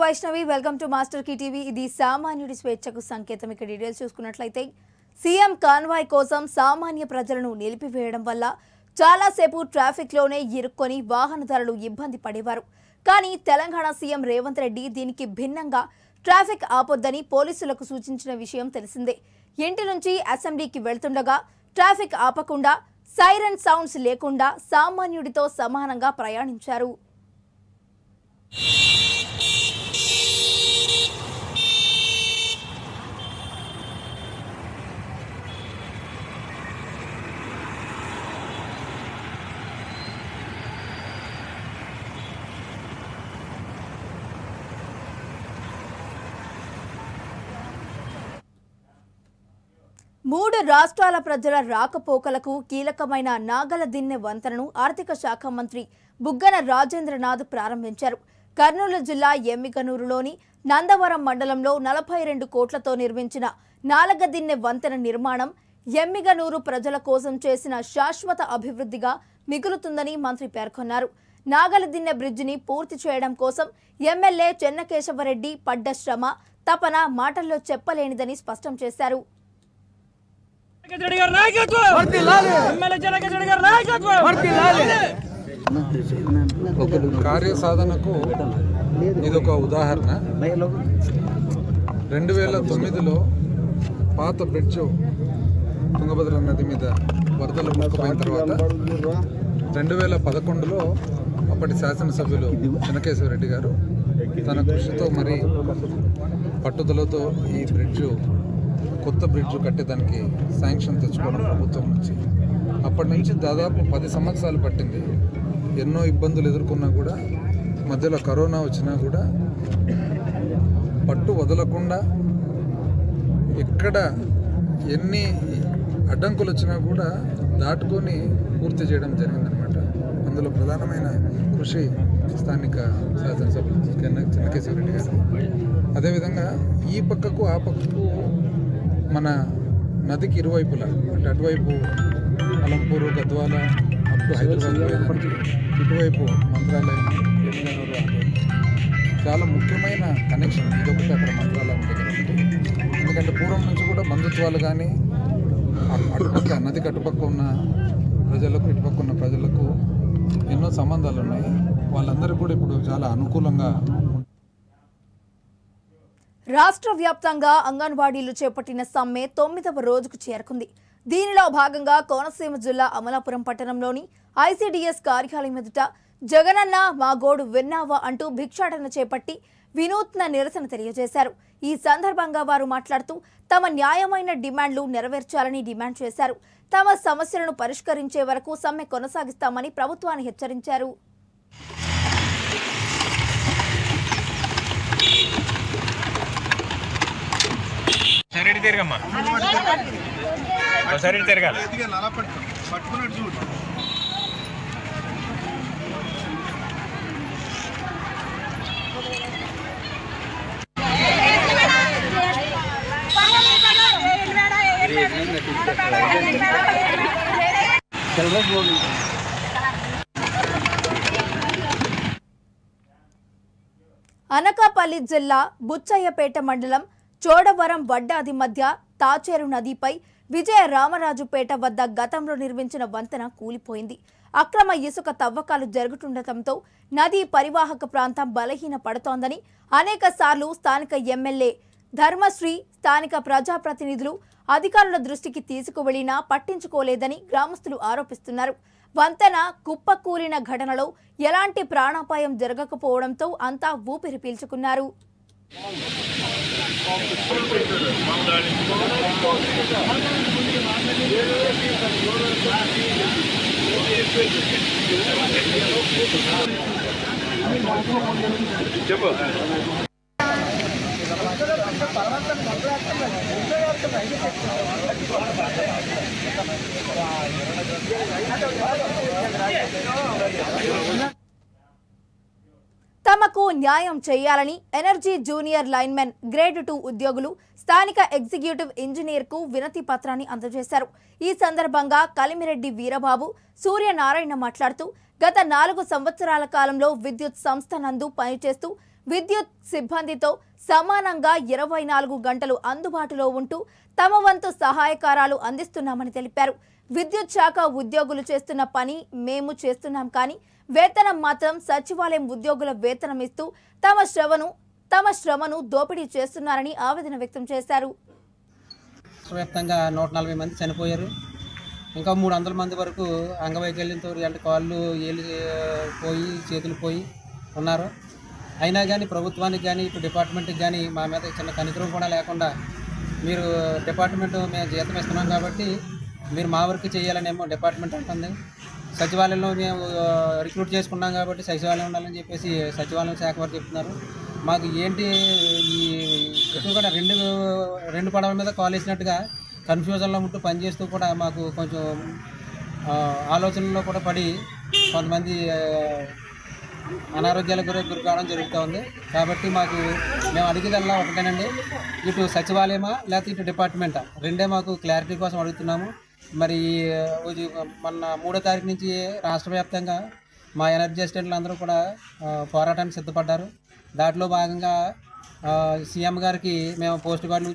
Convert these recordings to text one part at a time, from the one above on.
Vaishnavi welcome to master కి TV ఇది సామాన్యుడి స్వేచ్ఛకు సంకేతం ఇక డీటెయిల్స్ చూసుకున్నట్లయితే సీఎం కాన్వాయ్ కోసం సామాన్య ప్రజలను నిలిపివేయడం వల్ల చాలా సేపు ట్రాఫిక్ లోనే ఇరుక్కొని వాహనదారులు ఇబ్బంది పడేవారు కానీ తెలంగాణ సీఎం రేవంత్ రెడ్డి దీనికి భిన్నంగా ట్రాఫిక్ ఆపొద్దని పోలీసులకు సూచించిన విషయం తెలిసిందే ఇంటి నుంచి అసెంబ్లీకి వెళ్తుండగా ట్రాఫిక్ ఆపకుండా సైరన్ సౌండ్స్ లేకుండా సామాన్యుడితో సమానంగా ప్రయాణించారు మూడు రాష్ట్రాల ప్రజల రాకపోకలకు కీలకమైన నాగలదిన్నె వంతెనను ఆర్థిక శాఖ మంత్రి బుగ్గన రాజేంద్రనాథ్ ప్రారంభించారు. కర్నూలు జిల్లా ఎమ్మిగనూరులోని నందవరం మండలంలో 42 కోట్లతో నిర్మించిన నాగలదిన్నె వంతెన నిర్మాణం ఎమ్మిగనూరు ప్రజల కోసం చేసిన శాశ్వత అభివృద్ధిగా మిగులుతుందని మంత్రి పేర్కొన్నారు. నాగలదిన్నె బ్రిడ్జిని పూర్తి చేయడం కోసం ఎమ్మెల్యే చెన్నకేశవరెడ్డి పడ్డ శ్రమ తపన మాటల్లో చెప్పలేనిదని స్పష్టం చేశారు. కార్యసాధనకు ఇదొక ఉదాహరణ. 2009లో పాత బ్రిడ్జ్ తుంగభద్ర నది మీద వరదలు ముక్కుపోయిన తర్వాత 2011లో అప్పటి శాసనసభ్యులు చెన్నకేశవరెడ్డి గారు తన కృషితో మరి పట్టుదలతో ఈ బ్రిడ్జ్ కొత్త బ్రిడ్జ్ కట్టేదానికి శాంక్షన్ తెచ్చుకోవడం ప్రభుత్వం నుంచి. అప్పటి నుంచి దాదాపు 10 సంవత్సరాలు పట్టింది. ఎన్నో ఇబ్బందులు ఎదుర్కొన్నా కూడా, మధ్యలో కరోనా వచ్చినా కూడా పట్టు వదలకుండా ఎక్కడ ఎన్ని అడ్డంకులు వచ్చినా కూడా దాటుకొని పూర్తి చేయడం జరిగిందనమాట. అందులో ప్రధానమైన కృషి స్థానిక శాసనసభ్యులు చెన్నకేశవరెడ్డి గారు. అదేవిధంగా ఈ పక్కకు ఆ పక్కకు మన నదికి ఇరువైపులా, అంటే అటువైపు అలంపూరు గద్వాల అప్ టు హైదరాబాద్ పోయేదానికి, ఇటువైపు మంత్రాలయం ఎమ్మిగనూరు చాలా ముఖ్యమైన కనెక్షన్. ఇదొకటి అక్కడ మంత్రాలయం దగ్గర ఒకటి. ఎందుకంటే పూర్వం నుంచి కూడా బంధుత్వాలు కానీ అటుపక్క నదికి అటుపక్క ఉన్న ప్రజలకు ఇటుపక్క ఉన్న ప్రజలకు ఎన్నో సంబంధాలు ఉన్నాయి. వాళ్ళందరికీ కూడా ఇప్పుడు చాలా అనుకూలంగా. రాష్ట్ర వ్యాప్తంగా అంగన్వాడీలు చేపట్టిన సమ్మె 9వ రోజుకు చేరుకుంది. దీనిలో భాగంగా కోనసీమ జిల్లా అమలాపురం పట్టణంలోని ఐసీడీఎస్ కార్యాలయం ఎదుట జగనన్న మా గోడు విన్నావా అంటూ భిక్షాటన చేపట్టి వినూత్న నిరసన తెలియజేశారు. ఈ సందర్భంగా వారు మాట్లాడుతూ తమ న్యాయమైన డిమాండ్లు నెరవేర్చాలని డిమాండ్ చేశారు. తమ సమస్యలను పరిష్కరించే వరకు సమ్మె కొనసాగిస్తామని ప్రభుత్వాన్ని హెచ్చరించారు. సైడ్ తిరగమ్మా, సైడ్ తిరగాలి. అనకాపల్లి జిల్లా బుచ్చయ్యపేట మండలం చోడవరం వడ్డాది మధ్య తాచేరు నదిపై విజయ రామరాజుపేట వద్ద గతంలో నిర్మించిన వంతెన కూలిపోయింది. అక్రమ ఇసుక తవ్వకాలు జరుగుతుండటంతో నదీ పరివాహక ప్రాంతం బలహీన పడుతోందని అనేక సార్లు స్థానిక ఎమ్మెల్యే ధర్మశ్రీ, స్థానిక ప్రజాప్రతినిధులు అధికారుల దృష్టికి తీసుకువెళ్లినా పట్టించుకోలేదని గ్రామస్తులు ఆరోపిస్తున్నారు. వంతెన కుప్పకూలిన ఘటనలో ఎలాంటి ప్రాణాపాయం జరగకపోవడంతో అంతా ఊపిరి పీల్చుకున్నారు. తమకు న్యాయం చేయాలని ఎనర్జీ జూనియర్ లైన్మెన్ గ్రేడ్ 2 ఉద్యోగులు స్థానిక ఎగ్జిక్యూటివ్ ఇంజనీర్కు వినతి పత్రాన్ని అందజేశారు. ఈ సందర్భంగా కలిమిరెడ్డి వీరబాబు, సూర్యనారాయణ మాట్లాడుతూ గత 4 సంవత్సరాల కాలంలో విద్యుత్ సంస్థ నందు పనిచేస్తూ విద్యుత్ సిబ్బందితో సమానంగా 24 గంటలు అందుబాటులో ఉంటూ తమ వంతు సహాయకారాలు అందిస్తున్నామని తెలిపారు. విద్యుత్ శాఖ ఉద్యోగులు చేస్తున్న పని మేము చేస్తున్నాం కానీ వేతనం మాత్రం సచివాలయం ఉద్యోగుల వేతనం ఇస్తూ తమ శ్రమను దోపిడీ చేస్తున్నారని ఆవేదన వ్యక్తం చేశారు. వ్యాప్తంగా 140 మంది చనిపోయారు. ఇంకా 300 మంది వరకు అంగవైకల్యంతో అంటే కాళ్ళు ఏళ్ళు పోయి చేతులు పోయి ఉన్నారు. అయినా కానీ ప్రభుత్వానికి కానీ ఇటు డిపార్ట్మెంట్కి కానీ మా మీద చిన్న కనికరం కూడా లేకుండా మీరు డిపార్ట్మెంట్ మేము జీతం ఇస్తున్నాం కాబట్టి మీరు మా వరకు చేయాలనేమో డిపార్ట్మెంట్ అంటుంది. సచివాలయంలో మేము రిక్రూట్ చేసుకున్నాం కాబట్టి సచివాలయం ఉండాలని చెప్పేసి సచివాలయం శాఖ వారు చెప్తున్నారు. మాకు ఏంటి ఈ ఎక్కువ కూడా రెండు పడవల మీద కాల్ వేసినట్టుగా కన్ఫ్యూజన్లో ఉంటూ పనిచేస్తూ కూడా మాకు కొంచెం ఆలోచనలో కూడా పడి కొంతమంది అనారోగ్యాలకు గురి కావడం జరుగుతూ ఉంది. కాబట్టి మేము అడిగేదల్లా ఒకటేనండి, ఇటు సచివాలయమా లేకపోతే ఇటు డిపార్ట్మెంటా రెండే మాకు క్లారిటీ కోసం అడుగుతున్నాము. మరి మొన్న 3వ తారీఖు నుంచి రాష్ట్ర వ్యాప్తంగా మా ఎనర్జీ అసిస్టెంట్లు అందరూ కూడా పోరాటానికి సిద్ధపడ్డారు. దాంట్లో భాగంగా సీఎం గారికి మేము పోస్ట్ కార్డులు.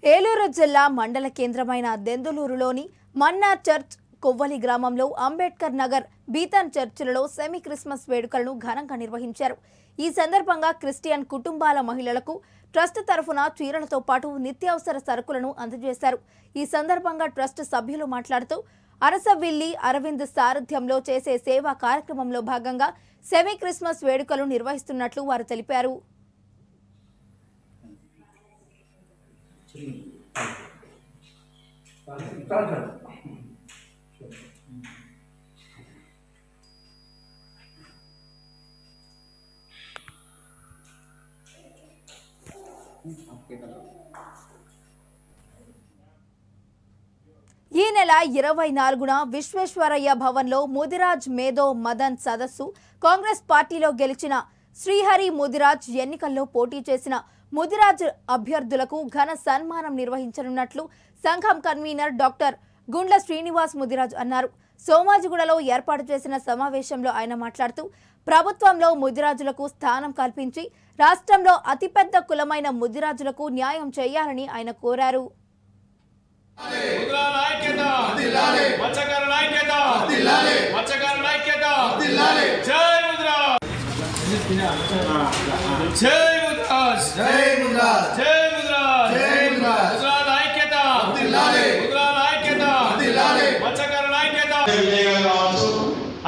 ఏలూరు జిల్లా మండల కేంద్రమైన దెందులూరులోని మన్నార్ చర్చ్ కొవ్వలి గ్రామంలో అంబేద్కర్ నగర్ బీతన్ చర్చిలలో సెమీ క్రిస్మస్ వేడుకలను ఘనంగా నిర్వహించారు. ఈ సందర్భంగా క్రిస్టియన్ కుటుంబాల మహిళలకు ట్రస్ట్ తరఫున చీరలతో పాటు నిత్యావసర సరుకులను అందజేశారు. ఈ సందర్భంగా ట్రస్ట్ సభ్యులు మాట్లాడుతూ అరసవిల్లి అరవింద్ సారథ్యంలో చేసే సేవా కార్యక్రమంలో భాగంగా సెమీ క్రిస్మస్ వేడుకలు నిర్వహిస్తున్నట్లు వారు తెలిపారు. ఈ నెల 24న విశ్వేశ్వరయ్య భవన్లో ముదిరాజ్ మేధో మదన్ సదస్సు, కాంగ్రెస్ పార్టీలో గెలిచిన శ్రీహరి ముదిరాజ్ ఎన్నికల్లో పోటీ చేసిన ముదిరాజ్ అభ్యర్థులకు ఘన సన్మానం నిర్వహించనున్నట్లు సంఘం కన్వీనర్ డాక్టర్ గుండ్ల శ్రీనివాస్ ముదిరాజ్ అన్నారు. సోమాజిగూడలో ఏర్పాటు చేసిన సమావేశంలో ఆయన మాట్లాడుతూ ప్రభుత్వంలో ముదిరాజులకు స్థానం కల్పించి రాష్ట్రంలో అతిపెద్ద కులమైన ముదిరాజులకు న్యాయం చేయాలని ఆయన కోరారు.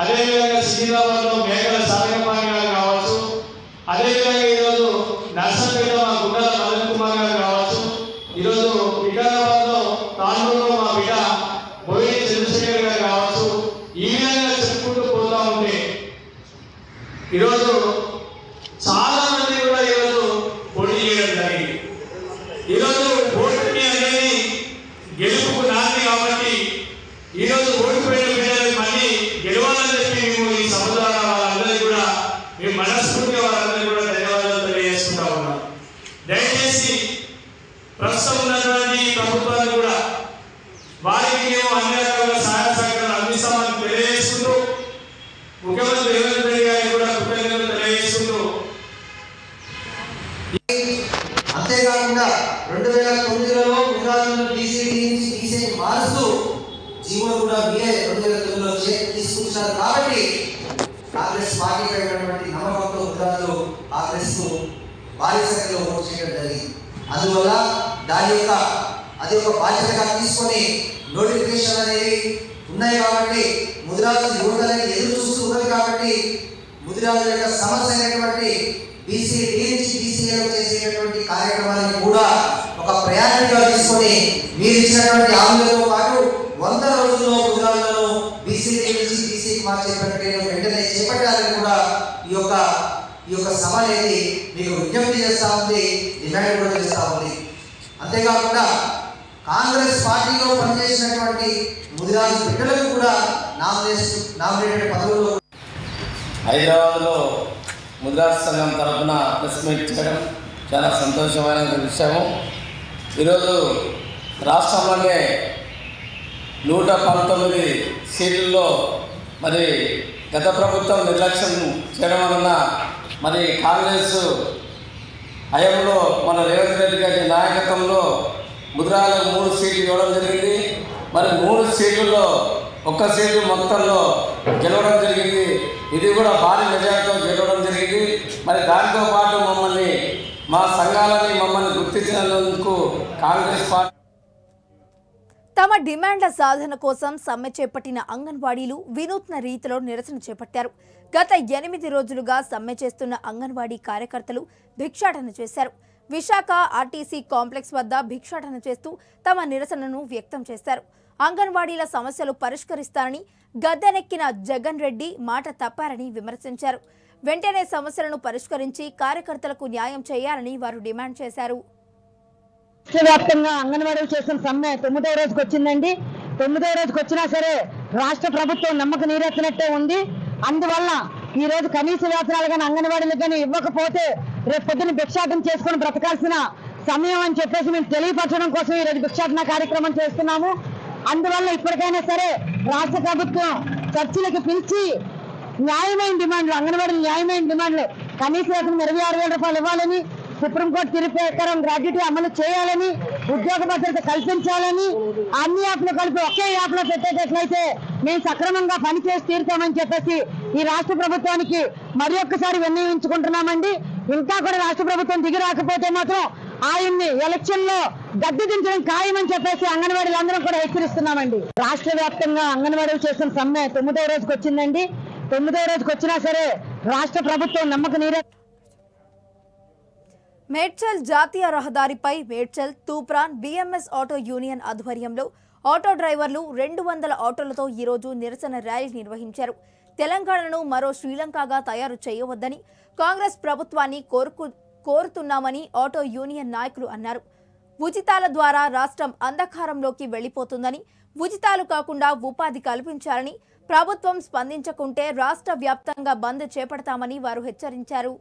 అదేవిధంగా శ్రీరాములో మేఘల సాగరపాణి గారు కావచ్చు, అదేవిధంగా ఈరోజు నర్సంపేట మా గుండెల మదన్ కుమార్ గారు కావచ్చు, ఈరోజు వికారాబాద్లో తాండూరులో మా బిడ్డ బోయిని చంద్రశేఖర్ గారు కావచ్చు, ఈ విధంగా చెప్పుకుంటూ పోతా ఉంటే ఈరోజు చాలా మంది కూడా ఈరోజు పోటీ చేయడం జరిగింది. ఈరోజు ఓటుని అనేది గెలుపుకు నాంది కాబట్టి ఈరోజు ఓడిపోయిన బిడ్డలు మళ్ళీ గెలవాలని చెప్పి మేము ఈ సభ ద్వారా వాళ్ళందరికీ కూడా మేము మనస్ఫూర్తిగా వాళ్ళందరికీ కూడా ధన్యవాదాలు తెలియజేసుకుంటా ఉన్నాం. దయచేసి ప్రస్తుతం ఉన్నటువంటి ప్రభుత్వాన్ని కూడా వారికి మేము అన్ని రకాల సహాయ సహకారాలు అందిస్తామని తెలియజేసుకుంటూ ముఖ్యమంత్రి రేవంత్ రెడ్డి గారికి కూడా కృతజ్ఞతలు తెలియజేసుకుంటూ, అంతేకాకుండా 2009లో ముదిరాజులను బీసీ మారుస్తూ జీవో కూడా మీరే 2009లో తీసుకుంటున్నారు. కాబట్టి కాంగ్రెస్ పార్టీపై ఉన్నటువంటి నమ్మకంతో ముదిరాజులు కాంగ్రెస్ ను భారీ సంఖ్యలో ఓటు చేయడం జరిగింది. అందువల్ల అది ఒక బాధ్యతగా తీసుకొని నోటిఫికేషన్ అనేవి ఉన్నాయి కాబట్టి ముదిరాజులు యువతలని ఎదురు చూస్తూ ఉన్నది కాబట్టి ముదిరాజుల యొక్క సమస్య అయినటువంటి బీసీ నుంచి బీసీఏలో చేసేటటువంటి కార్యక్రమాలను కూడా ఒక ప్రయారిటీగా తీసుకొని మీరు ఇచ్చినటువంటి హామీలతో పాటు 100 రోజుల్లో ముదిరాజులను బీసీ నుంచి బీసీకి మార్చే ప్రక్రియను వెంటనే చేపట్టాలని కూడా ఈ యొక్క సభ అనేది మీకు విజ్ఞప్తి చేస్తూ ఉంది, డిమాండ్ కూడా చేస్తూ ఉంది. అంతేకాకుండా కాంగ్రెస్ పార్టీలో పనిచేసినటువంటి ముదిరాజు బిడ్డలకు కూడా నామినేటెడ్ పదవుల్లో హైదరాబాద్లో ముదిరాజు సంఘం తరఫున ప్రెస్ మీట్ చేయడం చాలా సంతోషమైన విషయము. ఈరోజు రాష్ట్రంలోనే 119 సీట్లలో మరి గత ప్రభుత్వం నిర్లక్ష్యం చేయడం వలన మరి కాంగ్రెస్ హయాంలో మన రేవంత్ రెడ్డి గారి నాయకత్వంలో ముద్రాలకు 3 సీట్లు ఇవ్వడం జరిగింది. మరి 3 సీట్లలో 1 సీటు మొత్తంలో గెలవడం జరిగింది. ఇది కూడా భారీ మెజార్టీతో గెలవడం జరిగింది. మరి దాంతో పాటు మా సంఘాలని మమ్మల్ని గుర్తించినందుకు కాంగ్రెస్ పార్టీ తమ డిమాండ్ల సాధన కోసం సమ్మె చేపట్టిన అంగన్వాడీలు వినూత్న రీతిలో నిరసన చేపట్టారు. గత 8 రోజులుగా సమ్మె చేస్తున్న అంగన్వాడీ కార్యకర్తలు భిక్షాటన చేశారు. విశాఖ ఆర్టీసీ కాంప్లెక్స్ వద్ద భిక్షాటన చేస్తూ తమ నిరసనను వ్యక్తం చేశారు. అంగన్వాడీల సమస్యలు పరిష్కరిస్తారని గద్దెనెక్కిన జగన్ రెడ్డి మాట తప్పారని విమర్శించారు. వెంటనే సమస్యలను పరిష్కరించి కార్యకర్తలకు న్యాయం చేయాలని వారు డిమాండ్ చేశారు. వ్యాప్తంగా అంగన్వాడీలు చేసిన సమ్మె 9వ రోజుకు వచ్చిందండి. 9వ రోజుకు వచ్చినా సరే రాష్ట్ర ప్రభుత్వం నమ్మక నీరెత్తినట్టే ఉంది. అందువల్ల ఈ రోజు కనీస వేతనాలు కానీ అంగన్వాడీలకు కానీ ఇవ్వకపోతే రేపు పొద్దున భిక్షాటన చేసుకుని బ్రతకాల్సిన సమయం అని చెప్పేసి మేము తెలియపరచడం కోసం ఈ రోజు భిక్షాటన కార్యక్రమం చేస్తున్నాము. అందువల్ల ఇప్పటికైనా సరే రాష్ట్ర ప్రభుత్వం చర్చలకు పిలిచి న్యాయమైన డిమాండ్లు, అంగన్వాడీలు న్యాయమైన డిమాండ్లు, కనీస వేతనం 26,000 రూపాయలు ఇవ్వాలని, సుప్రీంకోర్టు తీర్పు ప్రకారం గ్రాడ్యుటీ అమలు చేయాలని, ఉద్యోగ భద్రత కల్పించాలని, అన్ని యాప్లు కలిపి ఒకే యాప్లో పెట్టేటట్లయితే మేము సక్రమంగా పనిచేసి తీరుతామని చెప్పేసి ఈ రాష్ట్ర ప్రభుత్వానికి మరి ఒక్కసారి విన్నవించుకుంటున్నామండి. ఇంకా కూడా రాష్ట్ర ప్రభుత్వం దిగి రాకపోతే మాత్రం ఆయన్ని ఎలక్షన్ లో గద్దె దించడం ఖాయమని చెప్పేసి అంగన్వాడీలందరం కూడా హెచ్చరిస్తున్నామండి. రాష్ట్ర వ్యాప్తంగా అంగన్వాడీలు చేసిన సమ్మె 9వ రోజుకు వచ్చిందండి. 9వ రోజుకు వచ్చినా సరే రాష్ట్ర ప్రభుత్వం నమ్మక నీరే. మేడ్చల్ జాతీయ రహదారిపై Medchal Toopran BMS auto union ఆధ్వర్యంలో ఆటో డ్రైవర్లు 200 ఆటోలతో ఈరోజు నిరసన ర్యాలీ నిర్వహించారు. తెలంగాణను మరో శ్రీలంకగా తయారు చేయవద్దని కాంగ్రెస్ ప్రభుత్వాన్ని కోరుతున్నామని ఆటో యూనియన్ నాయకులు అన్నారు. ఉచితాల ద్వారా రాష్ట్రం అంధకారంలోకి వెళ్లిపోతుందని, ఉచితాలు కాకుండా ఉపాధి కల్పించాలని, ప్రభుత్వం స్పందించకుంటే రాష్ట్ర వ్యాప్తంగా బంద్ చేపడతామని వారు హెచ్చరించారు.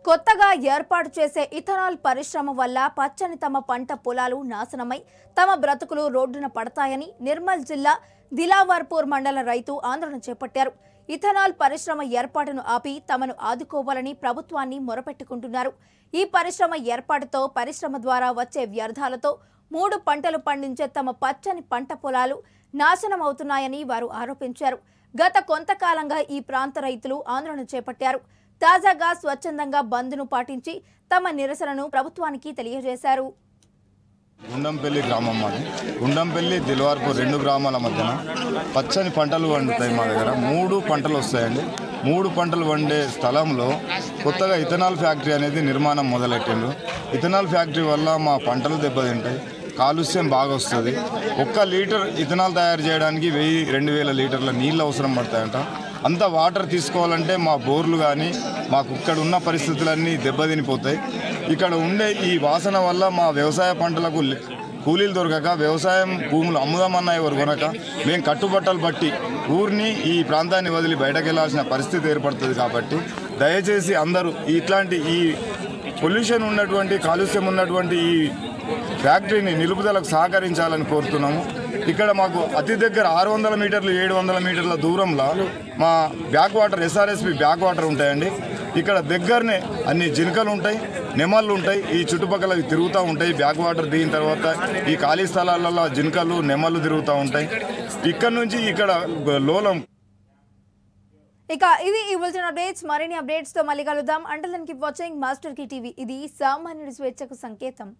కొత్తగా ఏర్పాటు చేసే ఇథనాల్ పరిశ్రమ వల్ల పచ్చని తమ పంట పొలాలు నాశనమై తమ బ్రతుకులు రోడ్డున పడతాయని నిర్మల్ జిల్లా దిలావర్పూర్ మండల రైతు ఆందోళన చేపట్టారు. ఇథనాల్ పరిశ్రమ ఏర్పాటును ఆపి తమను ఆదుకోవాలని ప్రభుత్వాన్ని మొరపెట్టుకుంటున్నారు. ఈ పరిశ్రమ ఏర్పాటుతో పరిశ్రమ ద్వారా వచ్చే వ్యర్థాలతో 3 పంటలు పండించే తమ పచ్చని పంట పొలాలు నాశనమవుతున్నాయని వారు ఆరోపించారు. గత కొంతకాలంగా ఈ ప్రాంత రైతులు ఆందోళన చేపట్టారు. తాజాగా స్వచ్ఛందంగా బంద్ను పాటించి తమ నిరసనను ప్రభుత్వానికి తెలియజేశారు. గుండంపల్లి గ్రామం మాది. గుండంపల్లి దిల్వార్పూర్ 2 గ్రామాల మధ్యన పచ్చని పంటలు వండుతాయి. మా దగ్గర 3 పంటలు వస్తాయండి. 3 పంటలు వండే స్థలంలో కొత్తగా ఇథనాల్ ఫ్యాక్టరీ అనేది నిర్మాణం మొదలెట్టిండ్రు. ఇథనాల్ ఫ్యాక్టరీ వల్ల మా పంటలు దెబ్బతింటాయి, కాలుష్యం బాగా వస్తుంది. 1 లీటర్ ఇథనాల్ తయారు చేయడానికి 1000-2000 లీటర్ల నీళ్ళు అవసరం పడతాయంట. అంత వాటర్ తీసుకోవాలంటే మా బోర్లు కానీ మాకు ఇక్కడ ఉన్న పరిస్థితులన్నీ దెబ్బతినిపోతాయి. ఇక్కడ ఉండే ఈ వాసన వల్ల మా వ్యవసాయ పంటలకు కూలీలు దొరకక వ్యవసాయం భూములు అమ్ముదామన్నా ఎవరు కొనక మేము కట్టుబట్టలు బట్టి ఊరిని ఈ ప్రాంతాన్ని వదిలి బయటకు వెళ్లాల్సిన పరిస్థితి ఏర్పడుతుంది. కాబట్టి దయచేసి అందరూ ఇట్లాంటి ఈ పొల్యూషన్ ఉన్నటువంటి కాలుష్యం ఉన్నటువంటి ఈ ఫ్యాక్టరీని నిలుపుదలకు సహకరించాలని కోరుతున్నాము. ఇక్కడ మాకు అతి దగ్గర 600 మీటర్లు 700 మీటర్ల దూరంలో మా back water SRSP back water ఉంటాయండి. ఇక్కడ దగ్గరనే అన్ని జింకలు ఉంటాయి, నెమళ్ళు ఉంటాయి. ఈ చుట్టుపక్కల తిరుగుతూ ఉంటాయి. బ్యాక్ వాటర్ దిగిన తర్వాత ఈ ఖాళీ స్థలాలలో జింకలు నెమళ్ళు తిరుగుతూ ఉంటాయి. ఇక్కడ నుంచి ఇక్కడ లోలం. ఇక ఇవి ఈ బులెటిన్ అప్డేట్స్. మరిన్ని అప్డేట్స్ తో మళ్ళీ కలుద్దాం. Until then keep watching master key TV. ఇది సామాన్యుడి స్వేచ్ఛకు సంకేతం.